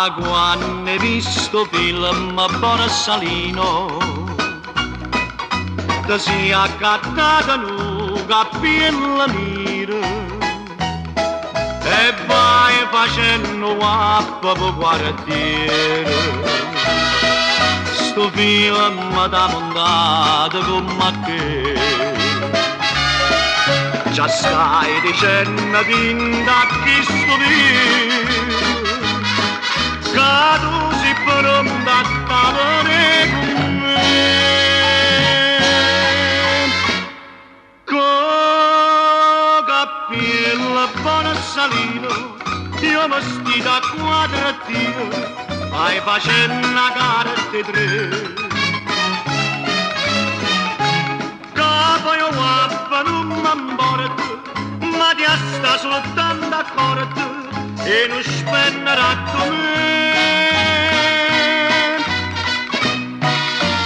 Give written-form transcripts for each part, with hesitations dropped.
Ma quando hai visto film Borsalino ti sei accattata nuca piena mira e vai facendo guappa per quartiere. Sto film da montata come che già stai dicendo vinta chi sto vivo, che tu sei pronta a stare con me. Con cappello Borsalino io mi sto da quadratino, vai facendo una carte tre. Che poi guappa non m'importa, ma ti sta soltanto accorto e non spenderà con me.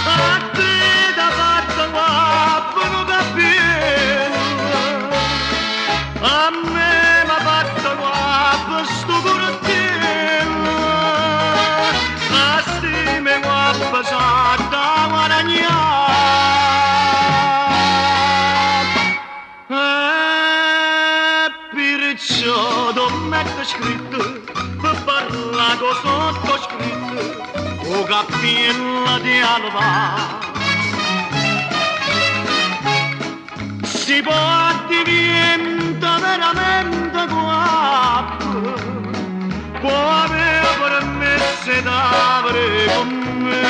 A te da fatto guappa non cappello, a me m'ha fatto guappa sto cortello. A stime guappa sa da guadagnare, perciò non metto scritto per parlare con sottoscritto o cappella di alba. Si può diventare veramente guapo, può avere permesso d'avere con me.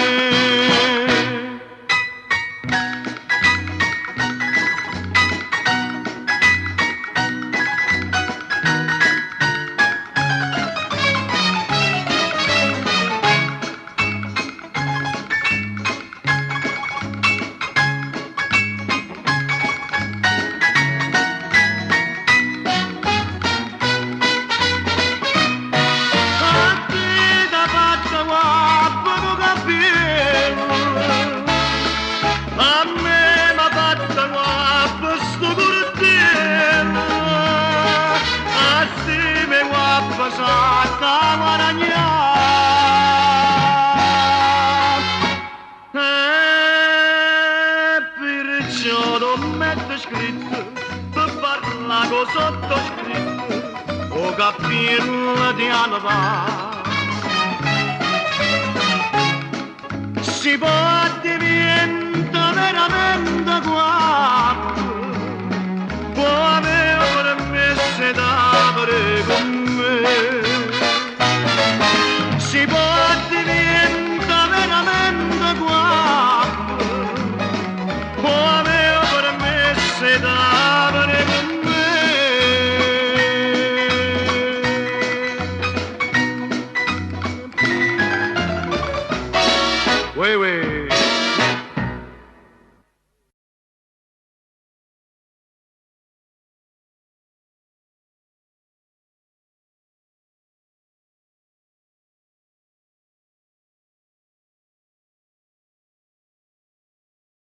Perciò non metto scritto per parlare con sottoscritto o cappella di alba. Si può diventare veramente qua